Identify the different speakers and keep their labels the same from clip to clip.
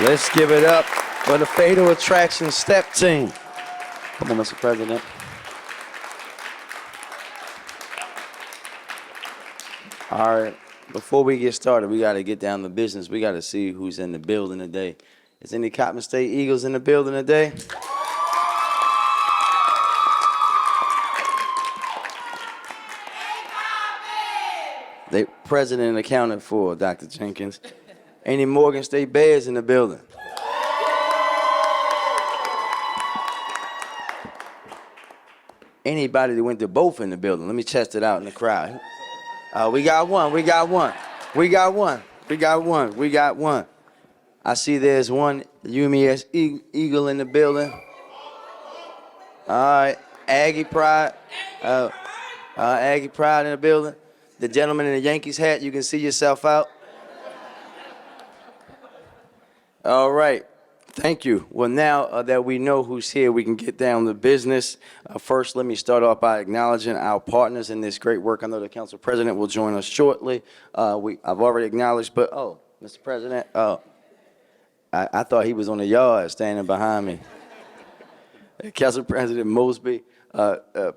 Speaker 1: Let's give it up for the Fatal Attraction Step Team. Come on, Mr. President. All right, before we get started, we got to get down to business. We got to see who's in the building today. Is any Coppin State Eagles in the building today? They president accounted for, Dr. Jenkins. Any Morgan State Bears in the building? Anybody that went to both in the building? Let me test it out in the crowd. We got one. I see there's one UMES Eagle in the building. All right, Aggie Pride. Aggie Pride in the building. The gentleman in the Yankees hat, you can see yourself out. All right. Thank you. Well, now that we know who's here, we can get down to business. First, let me start off by acknowledging our partners in this great work. I know the council president will join us shortly. I've already acknowledged, but Mr. President, I thought he was on the yard standing behind me. Council President Mosby,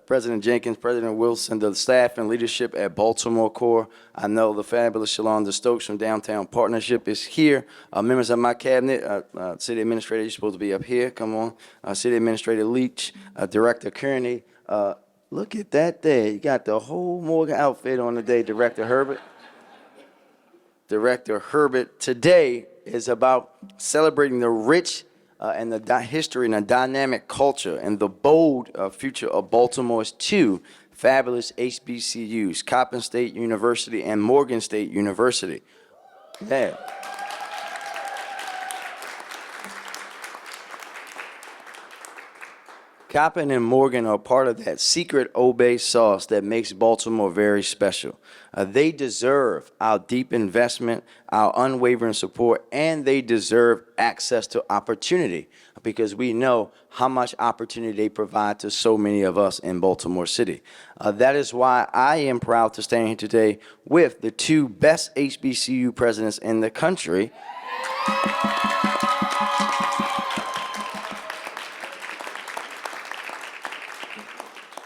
Speaker 1: President Jenkins, President Wilson, the staff and leadership at Baltimore Core. I know the fabulous Shalonda Stokes from Downtown Partnership is here. Members of my cabinet, City Administrator, you're supposed to be up here. Come on. City Administrator Leach, Director Kearney. Look at that there. You got the whole Morgan outfit on today, Director Herbert. Director Herbert, today is about celebrating the rich and the history and the dynamic culture and the bold future of Baltimore's two fabulous HBCUs, Coppin State University and Morgan State University. Yeah. Coppin and Morgan are part of that secret Obey sauce that makes Baltimore very special. They deserve our deep investment, our unwavering support, and they deserve access to opportunity because we know how much opportunity they provide to so many of us in Baltimore City. That is why I am proud to stand here today with the two best HBCU presidents in the country.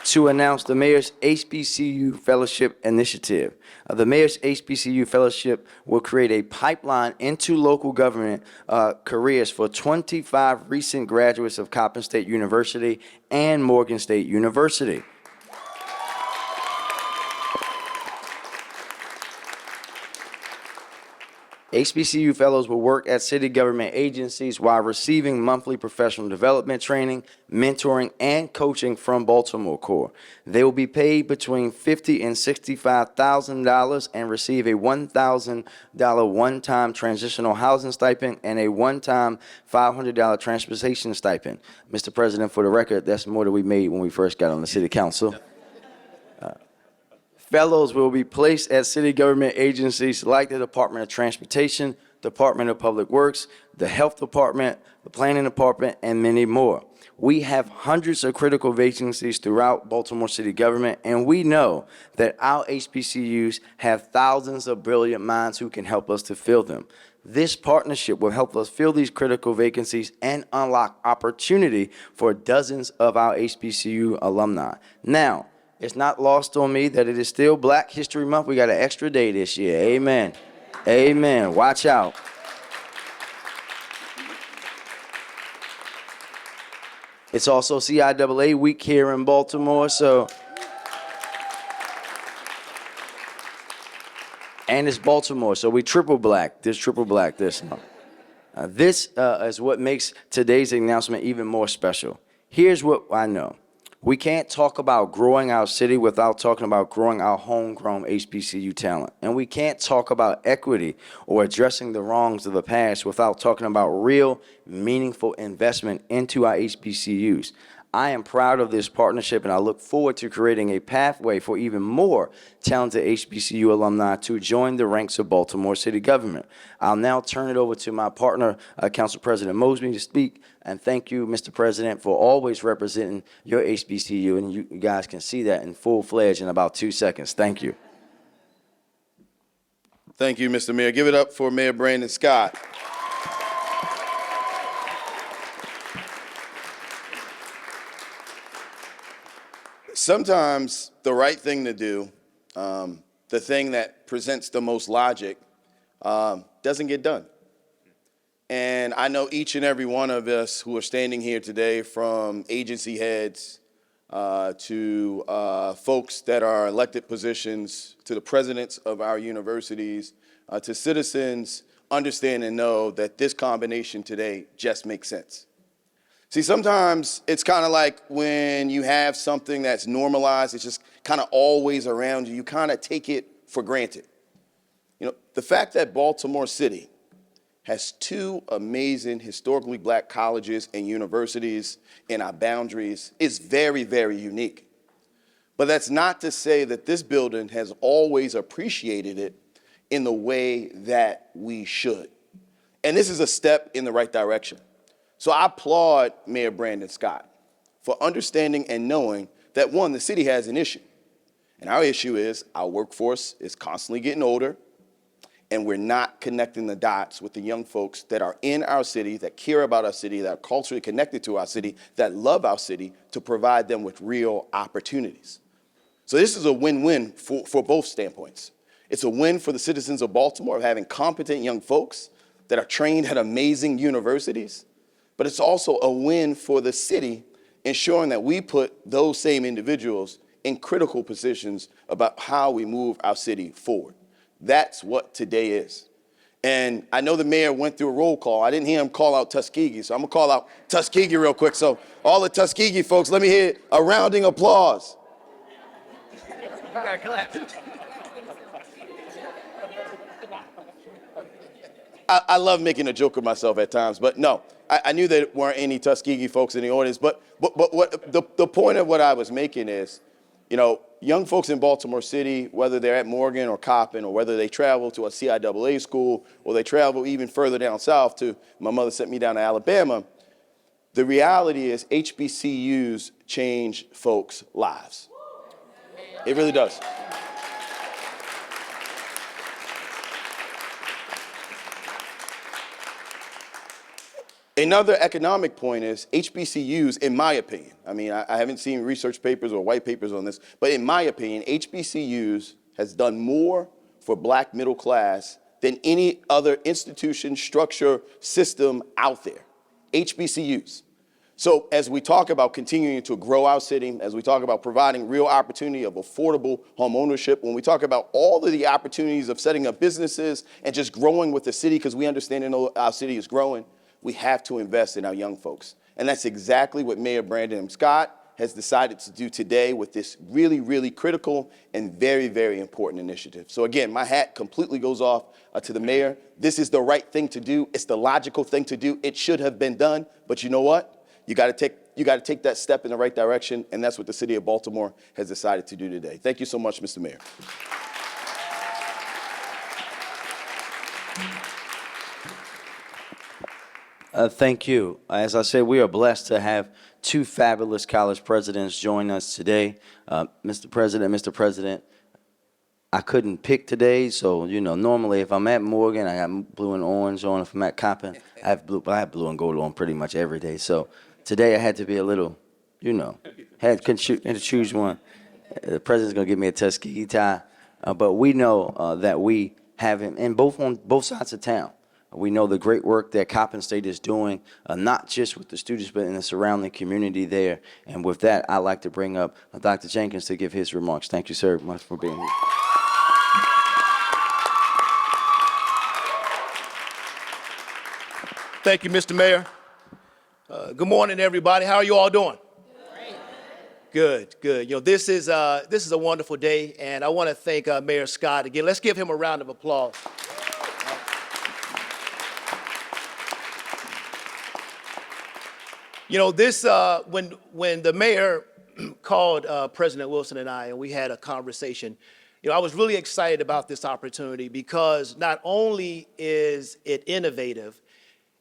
Speaker 1: To announce the Mayor's HBCU Fellowship Initiative. The Mayor's HBCU Fellowship will create a pipeline into local government careers for 25 recent graduates of Coppin State University and Morgan State University. HBCU fellows will work at city government agencies while receiving monthly professional development training, mentoring, and coaching from Baltimore Core. They will be paid between $50,000 and $65,000 and receive a $1,000 one-time transitional housing stipend and a one-time $500 transportation stipend. Mr. President, for the record, that's more than we made when we first got on the city council. Fellows will be placed at city government agencies like the Department of Transportation, Department of Public Works, the Health Department, the Planning Department, and many more. We have hundreds of critical vacancies throughout Baltimore city government, and we know that our HBCUs have thousands of brilliant minds who can help us to fill them. This partnership will help us fill these critical vacancies and unlock opportunity for dozens of our HBCU alumni. Now, it's not lost on me that it is still Black History Month. We got an extra day this year. Amen. Amen. Watch out. It's also CIAA week here in Baltimore, and it's Baltimore, so we triple black. There's triple black this month. This is what makes today's announcement even more special. Here's what I know. We can't talk about growing our city without talking about growing our homegrown HBCU talent. And we can't talk about equity or addressing the wrongs of the past without talking about real, meaningful investment into our HBCUs. I am proud of this partnership, and I look forward to creating a pathway for even more talented HBCU alumni to join the ranks of Baltimore city government. I'll now turn it over to my partner, Council President Mosby, to speak. And thank you, Mr. President, for always representing your HBCU, and you guys can see that in full-fledged in about 2 seconds. Thank you.
Speaker 2: Thank you, Mr. Mayor. Give it up for Mayor Brandon Scott. Sometimes the right thing to do, the thing that presents the most logic, doesn't get done. And I know each and every one of us who are standing here today, from agency heads to folks that are elected positions, to the presidents of our universities, to citizens, understand and know that this combination today just makes sense. See, sometimes it's kind of like when you have something that's normalized, it's just kind of always around you, you kind of take it for granted. You know, the fact that Baltimore City has two amazing historically black colleges and universities in our boundaries is very, very unique. But that's not to say that this building has always appreciated it in the way that we should. And this is a step in the right direction. So I applaud Mayor Brandon Scott for understanding and knowing that, one, the city has an issue. And our issue is our workforce is constantly getting older, and we're not connecting the dots with the young folks that are in our city, that care about our city, that are culturally connected to our city, that love our city, to provide them with real opportunities. So this is a win-win for both standpoints. It's a win for the citizens of Baltimore of having competent young folks that are trained at amazing universities, but it's also a win for the city, ensuring that we put those same individuals in critical positions about how we move our city forward. That's what today is. And I know the mayor went through a roll call. I didn't hear him call out Tuskegee, so I'm gonna call out Tuskegee real quick. So all the Tuskegee folks, let me hear a rounding applause. I love making a joke of myself at times, but no, I knew there weren't any Tuskegee folks in the audience, but what the point of what I was making is, you know, young folks in Baltimore City, whether they're at Morgan or Coppin, or whether they travel to a CIAA school, or they travel even further down south to, my mother sent me down to Alabama, the reality is HBCUs change folks' lives. It really does. Another economic point is HBCUs, in my opinion, I mean, I haven't seen research papers or white papers on this, but in my opinion, HBCUs has done more for black middle class than any other institution, structure, system out there. HBCUs. So as we talk about continuing to grow our city, as we talk about providing real opportunity of affordable home ownership, when we talk about all of the opportunities of setting up businesses and just growing with the city, because we understand and know our city is growing, we have to invest in our young folks. And that's exactly what Mayor Brandon Scott has decided to do today with this really, really critical and very, very important initiative. So again, my hat completely goes off to the mayor. This is the right thing to do. It's the logical thing to do. It should have been done, but you know what? You got to take that step in the right direction, and that's what the city of Baltimore has decided to do today. Thank you so much, Mr. Mayor.
Speaker 1: Thank you. As I said, we are blessed to have two fabulous college presidents join us today. Mr. President, I couldn't pick today, so, you know, normally if I'm at Morgan, I got blue and orange on. If I'm at Coppin, I have blue and gold on pretty much every day. So today I had to be a little, you know, had to choose one. The president's going to give me a Tuskegee tie, but we know that we have him on both sides of town. We know the great work that Coppin State is doing, not just with the students, but in the surrounding community there. And with that, I'd like to bring up Dr. Jenkins to give his remarks. Thank you, sir, much for being here.
Speaker 3: Thank you, Mr. Mayor. Good morning, everybody. How are you all doing? Good, good. You know, this is a wonderful day, and I want to thank Mayor Scott again. Let's give him a round of applause. You know, this when the mayor called President Wilson and I, and we had a conversation, you know, I was really excited about this opportunity because not only is it innovative,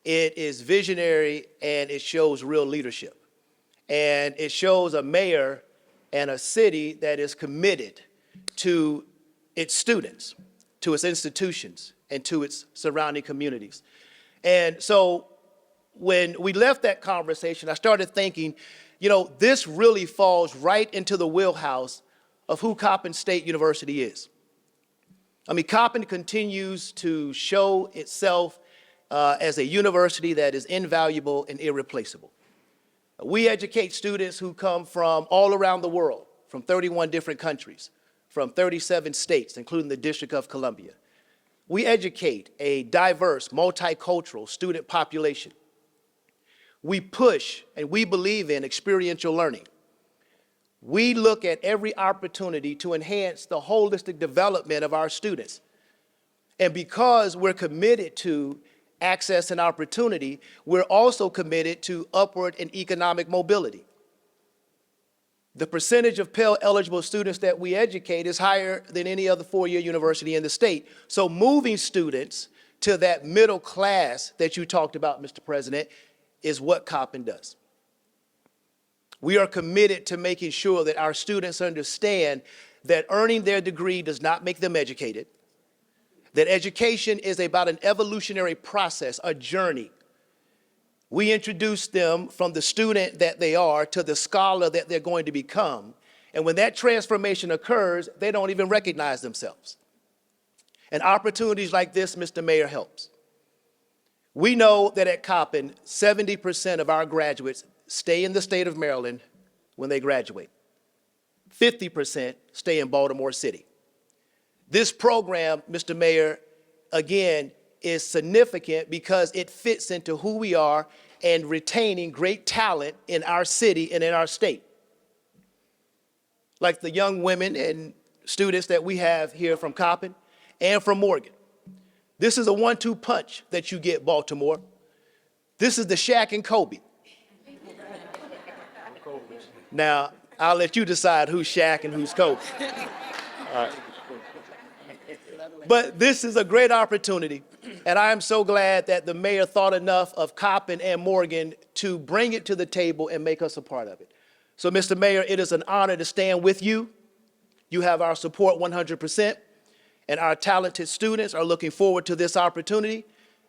Speaker 3: it is visionary, and it shows real leadership. And it shows a mayor and a city that is committed to its students, to its institutions, and to its surrounding communities. And so when we left that conversation, I started thinking, This really falls right into the wheelhouse of who Coppin State University is. Coppin continues to show itself as a university that is invaluable and irreplaceable. We educate students who come from all around the world, from 31 different countries, from 37 states, including the District of Columbia. We educate a diverse, multicultural student population. We push and we believe in experiential learning. We look at every opportunity to enhance the holistic development of our students. And because we're committed to access and opportunity, we're also committed to upward and economic mobility. The percentage of Pell eligible students that we educate is higher than any other four-year university in the state. So moving students to that middle class that you talked about, Mr. President, is what Coppin does. We are committed to making sure that our students understand that earning their degree does not make them educated, that education is about an evolutionary process, a journey. We introduce them from the student that they are to the scholar that they're going to become. And when that transformation occurs, they don't even recognize themselves. And opportunities like this, Mr. Mayor, helps. We know that at Coppin, 70% of our graduates stay in the state of Maryland when they graduate. 50% stay in Baltimore City. This program, Mr. Mayor, again, is significant because it fits into who we are and retaining great talent in our city and in our state. Like the young women and students that we have here from Coppin and from Morgan. This is a 1-2 punch that you get, Baltimore. This is the Shaq and Kobe. Now, I'll let you decide who's Shaq and who's Kobe. All right. But this is a great opportunity, and I am so glad that the mayor thought enough of Coppin and Morgan to bring it to the table and make us a part of it. So, Mr. Mayor, it is an honor to stand with you. You have our support 100%, and our talented students are looking forward to this opportunity,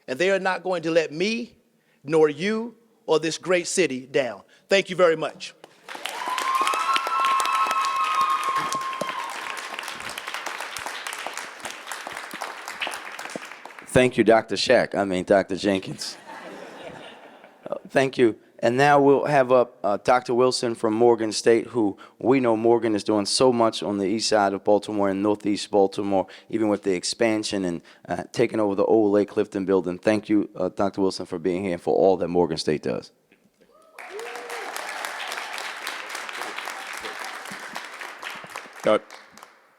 Speaker 3: and they are not going to let me, nor you, or this great city down. Thank you very much.
Speaker 1: Thank you, Dr. Dr. Jenkins. Thank you. And now we'll have up Dr. Wilson from Morgan State, who we know Morgan is doing so much on the east side of Baltimore and northeast Baltimore, even with the expansion and taking over the old Lake Clifton building. Thank you, Dr. Wilson, for being here and for all that Morgan State does.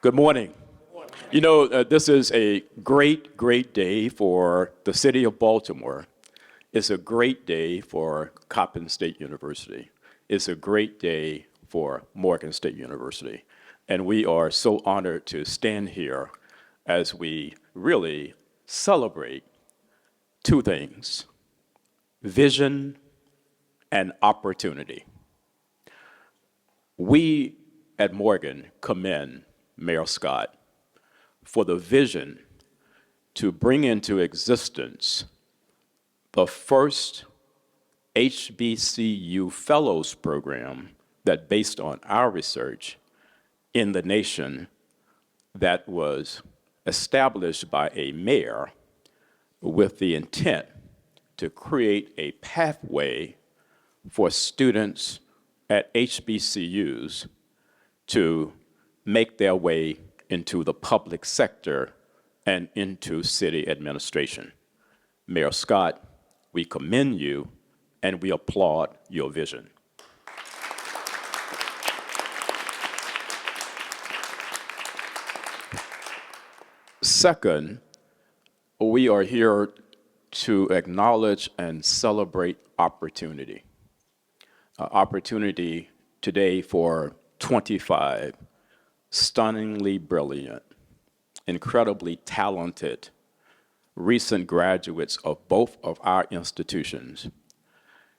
Speaker 4: Good morning. This is a great, great day for the city of Baltimore. It's a great day for Coppin State University. It's a great day for Morgan State University. And we are so honored to stand here as we really celebrate two things: vision and opportunity. We at Morgan commend Mayor Scott for the vision to bring into existence the first HBCU Fellows program that, based on our research, in the nation, that was established by a mayor with the intent to create a pathway for students at HBCUs to make their way into the public sector and into city administration. Mayor Scott, we commend you and we applaud your vision. Second, we are here to acknowledge and celebrate opportunity. Opportunity today for 25 stunningly brilliant, incredibly talented recent graduates of both of our institutions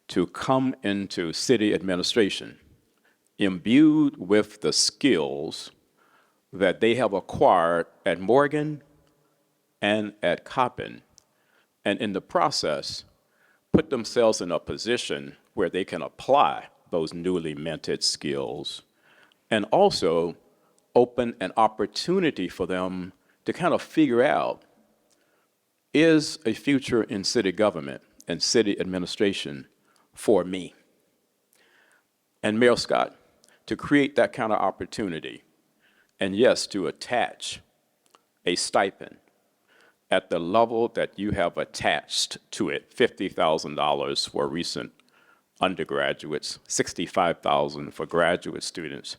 Speaker 4: to come into city administration imbued with the skills that they have acquired at Morgan and at Coppin, and in the process put themselves in a position where they can apply those newly minted skills, and also open an opportunity for them to kind of figure out, is a future in city government and city administration for me? And Mayor Scott, to create that kind of opportunity, and yes, to attach a stipend at the level that you have attached to it, $50,000 for recent undergraduates, $65,000 for graduate students,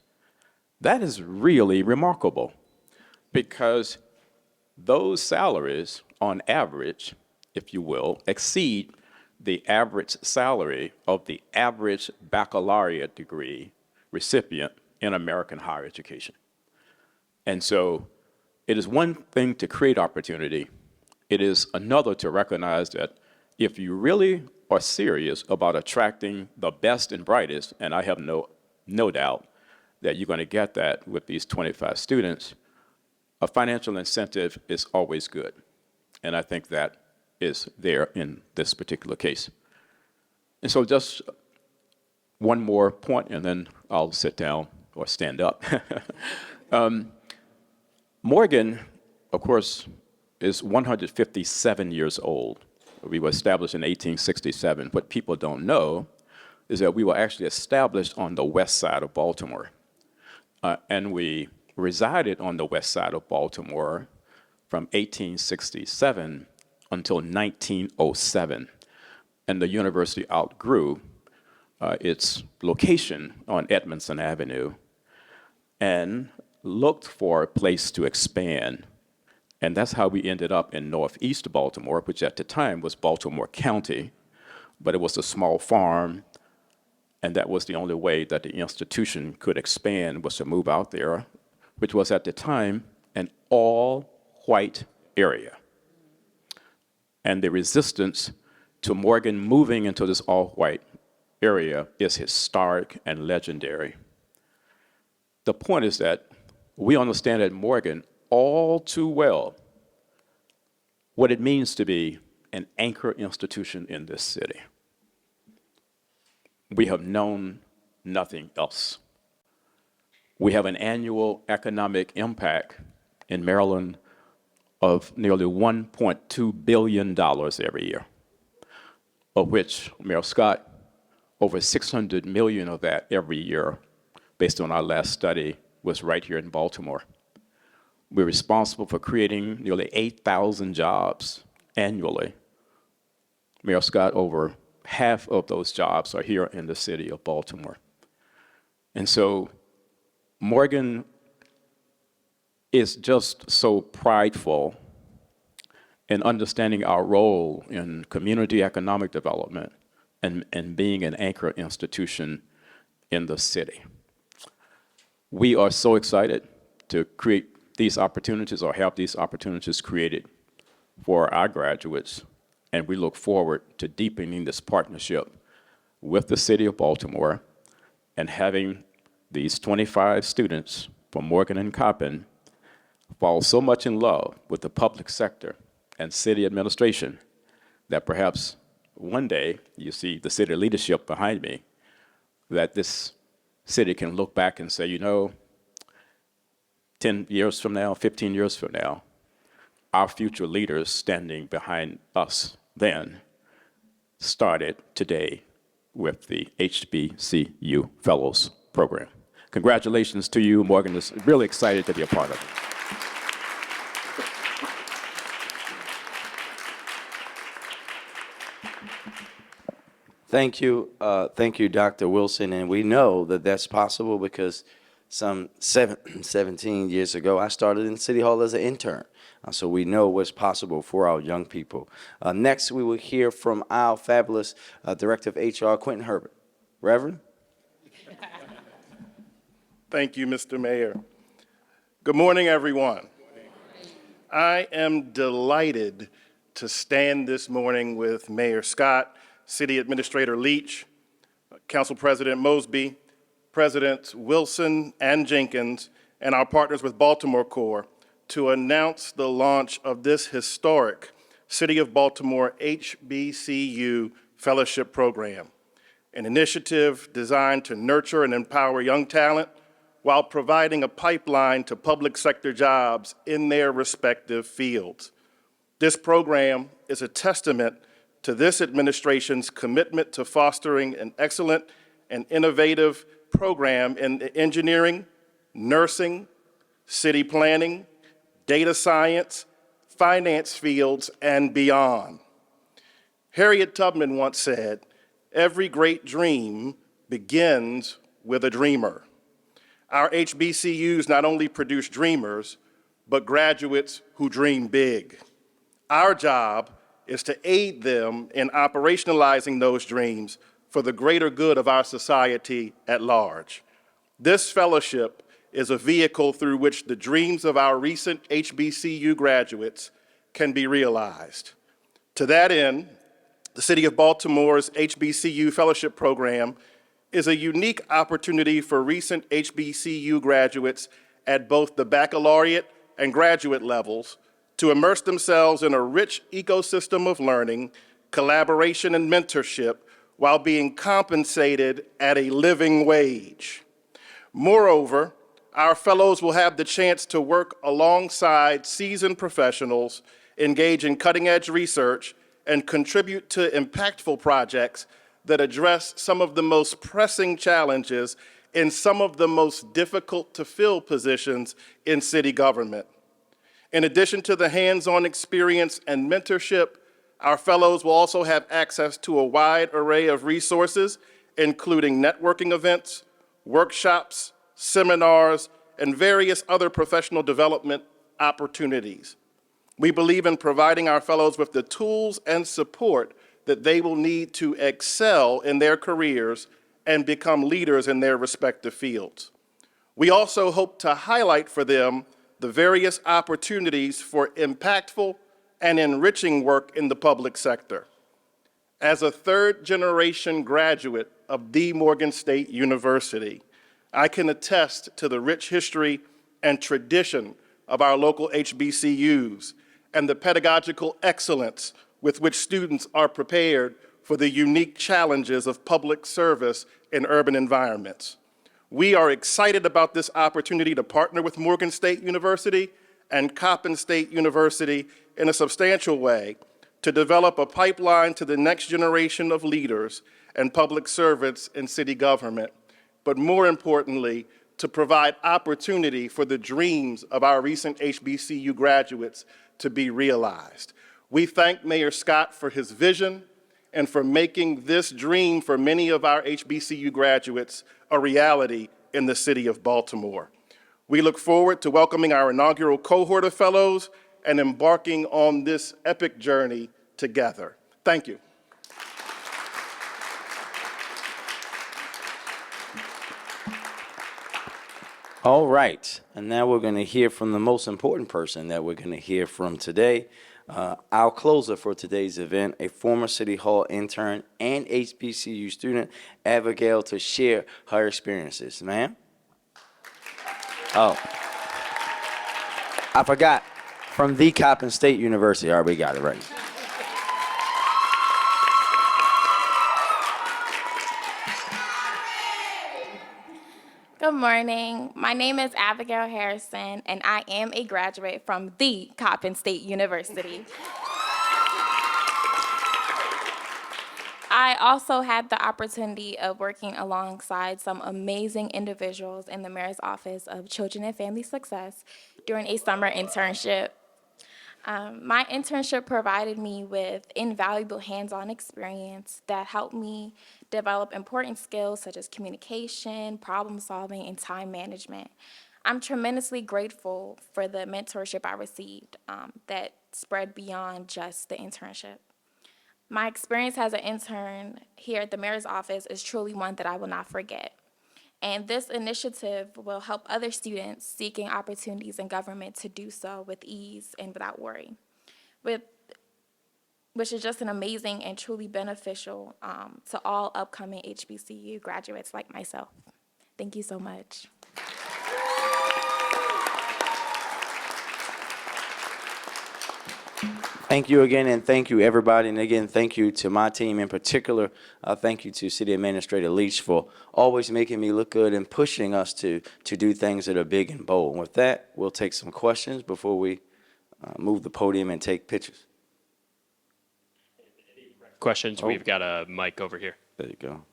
Speaker 4: that is really remarkable, because those salaries, on average, if you will, exceed the average salary of the average baccalaureate degree recipient in American higher education. And so it is one thing to create opportunity. It is another to recognize that if you really are serious about attracting the best and brightest, and I have no doubt that you're going to get that with these 25 students, a financial incentive is always good. And I think that is there in this particular case. And so just one more point, and then I'll sit down or stand up. Morgan, of course, is 157 years old. We were established in 1867. What people don't know is that we were actually established on the west side of Baltimore. And we resided on the west side of Baltimore from 1867 until 1907. And the university outgrew its location on Edmondson Avenue and looked for a place to expand. And that's how we ended up in northeast Baltimore, which at the time was Baltimore County, but it was a small farm, and that was the only way that the institution could expand, was to move out there, which was at the time an all-white area. And the resistance to Morgan moving into this all-white area is historic and legendary. The point is that we understand at Morgan all too well what it means to be an anchor institution in this city. We have known nothing else. We have an annual economic impact in Maryland of nearly $1.2 billion every year, of which, Mayor Scott, over 600 million of that every year, based on our last study, was right here in Baltimore. We're responsible for creating nearly 8,000 jobs annually. Mayor Scott, over half of those jobs are here in the city of Baltimore. And so Morgan is just so prideful in understanding our role in community economic development and being an anchor institution in the city. We are so excited to create these opportunities, or have these opportunities created for our graduates, and we look forward to deepening this partnership with the city of Baltimore and having these 25 students from Morgan and Coppin fall so much in love with the public sector and city administration that perhaps one day, you see the city leadership behind me, that this city can look back and say, you know, 10 years from now, 15 years from now, our future leaders standing behind us then started today with the HBCU Fellows Program. Congratulations to you, Morgan. Is really excited to be a part of it.
Speaker 1: Thank you, Dr. Wilson. And we know that that's possible because some 17 years ago, I started in City Hall as an intern. So we know what's possible for our young people. Next, we will hear from our fabulous Director of HR, Quentin Herbert. Reverend?
Speaker 5: Thank you, Mr. Mayor. Good morning, everyone. I am delighted to stand this morning with Mayor Scott, City Administrator Leach, Council President Mosby, Presidents Wilson and Jenkins, and our partners with Baltimore Corps to announce the launch of this historic City of Baltimore HBCU Fellowship Program. an initiative designed to nurture and empower young talent while providing a pipeline to public sector jobs in their respective fields. This program is a testament to this administration's commitment to fostering an excellent and innovative program in the engineering, nursing, city planning, data science, finance fields, and beyond. Harriet Tubman once said, "Every great dream begins with a dreamer." Our HBCUs not only produce dreamers, but graduates who dream big. Our job is to aid them in operationalizing those dreams for the greater good of our society at large. This fellowship is a vehicle through which the dreams of our recent HBCU graduates can be realized. To that end, the City of Baltimore's HBCU Fellowship Program is a unique opportunity for recent HBCU graduates at both the baccalaureate and graduate levels to immerse themselves in a rich ecosystem of learning, collaboration, and mentorship while being compensated at a living wage. Moreover, our fellows will have the chance to work alongside seasoned professionals, engage in cutting-edge research, and contribute to impactful projects that address some of the most pressing challenges in some of the most difficult to fill positions in city government. In addition to the hands-on experience and mentorship, our fellows will also have access to a wide array of resources, including networking events, workshops, seminars, and various other professional development opportunities. We believe in providing our fellows with the tools and support that they will need to excel in their careers and become leaders in their respective fields. We also hope to highlight for them the various opportunities for impactful and enriching work in the public sector. As a third-generation graduate of the Morgan State University, I can attest to the rich history and tradition of our local HBCUs and the pedagogical excellence with which students are prepared for the unique challenges of public service in urban environments. We are excited about this opportunity to partner with Morgan State University and Coppin State University in a substantial way to develop a pipeline to the next generation of leaders and public servants in city government, but more importantly, to provide opportunity for the dreams of our recent HBCU graduates to be realized. We thank Mayor Scott for his vision and for making this dream for many of our HBCU graduates a reality in the city of Baltimore. We look forward to welcoming our inaugural cohort of fellows and embarking on this epic journey together. Thank you.
Speaker 1: All right, and now we're going to hear from the most important person that we're going to hear from today. Our closer for today's event, a former City Hall intern and HBCU student, Abigail, to share her experiences. Ma'am? Oh, I forgot. From the Coppin State University. All right, we got it right.
Speaker 6: Good morning. My name is Abigail Harrison, and I am a graduate from the Coppin State University. I also had the opportunity of working alongside some amazing individuals in the Mayor's Office of Children and Family Success during a summer internship. My internship provided me with invaluable hands-on experience that helped me develop important skills such as communication, problem solving, and time management. I'm tremendously grateful for the mentorship I received that spread beyond just the internship. My experience as an intern here at the Mayor's Office is truly one that I will not forget. And this initiative will help other students seeking opportunities in government to do so with ease and without worry, which is just an amazing and truly beneficial to all upcoming HBCU graduates like myself. Thank you so much.
Speaker 1: Thank you again, and thank you, everybody. And again, thank you to my team in particular. Thank you to City Administrator Leach for always making me look good and pushing us to do things that are big and bold. And with that, we'll take some questions before we move the podium and take pictures.
Speaker 7: Questions?
Speaker 1: Oh.
Speaker 7: We've got a mic over here.
Speaker 1: There you go.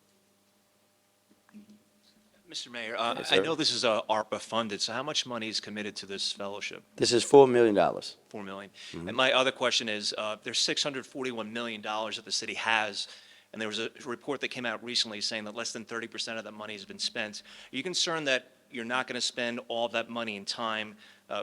Speaker 8: Mr. Mayor,
Speaker 1: Yes,
Speaker 8: I
Speaker 1: sir.
Speaker 8: know this is ARPA funded, so how much money is committed to this fellowship?
Speaker 1: This is $4 million.
Speaker 8: $4 million. And my other question is, there's $641 million that the city has, and there was a report that came out recently saying that less than 30% of that money has been spent. Are you concerned that you're not going to spend all that money and time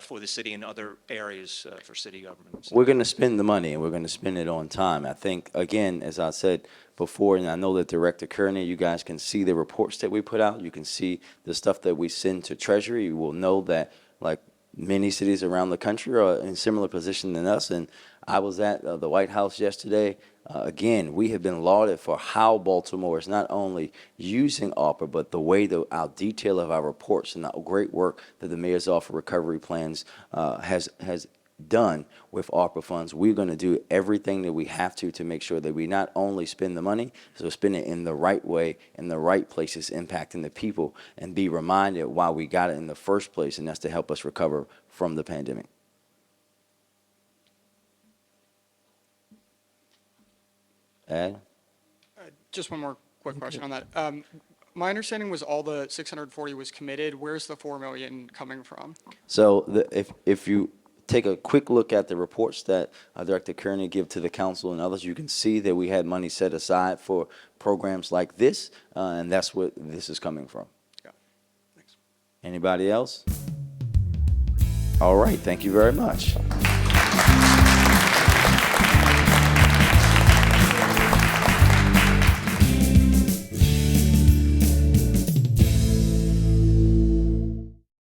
Speaker 8: for the city and other areas for city governments?
Speaker 1: We're going to spend the money, and we're going to spend it on time. I think, again, as I said before, and I know that Director Kearney, you guys can see the reports that we put out. You can see the stuff that we send to Treasury. You will know that, like many cities around the country are in similar position than us. And I was at the White House yesterday. Again, we have been lauded for how Baltimore is not only using ARPA, but the way that our detail of our reports and the great work that the Mayor's Office of Recovery Plans has done with ARPA funds. We're going to do everything that we have to make sure that we not only spend the money, so spend it in the right way, in the right places, impacting the people, and be reminded why we got it in the first place, and that's to help us recover from the pandemic. Ed?
Speaker 9: Just one more quick question on that. My understanding was all the 640 was committed. Where's the 4 million coming from?
Speaker 1: So if you take a quick look at the reports that Director Kearney give to the council and others, you can see that we had money set aside for programs like this, and that's what this is coming from.
Speaker 9: Yeah. Thanks.
Speaker 1: Anybody else? All right, thank you very much.